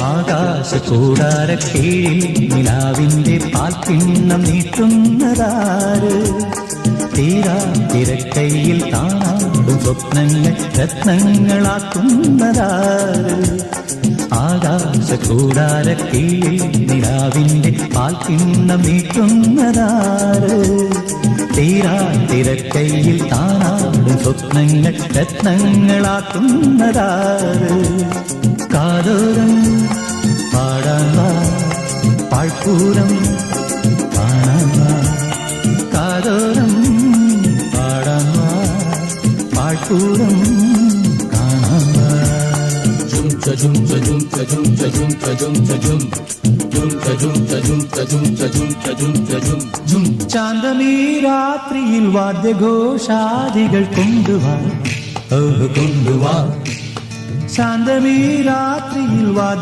ആകാശകൂടാരക്കീഴിൽ നിലാവിന്റെ പാൽക്കിണ്ണം നീട്ടുന്നതാര്? തീരാ തിരക്കൈയിൽ താനാടും സ്വപ്നങ്ങൾ രത്നങ്ങളാക്കുന്നതാര്? ആകാശകൂടാരക്കീഴിൽ നിലാവിന്റെ പാൽക്കിണ്ണം നീട്ടുന്നതാര്? തീരാ തിരക്കൈയിൽ താനാടും സ്വപ്നങ്ങൾ രത്നങ്ങളാക്കുന്നതാര്? കാതോരം പാടാൻ വാ, പാഴ്പൂരം കാണാൻ വാ. കാതോരം പാടാൻ വാ, പാഴ്പൂരം കാണാൻ വാ. ചാന്തമീ രാത്രിയിൽ വാദ്യഘോഷാദികൾ കൊണ്ടുവാ, കൊണ്ടുവാ. ശാന്തമീ രാത്രിയിൽ വാദ്യ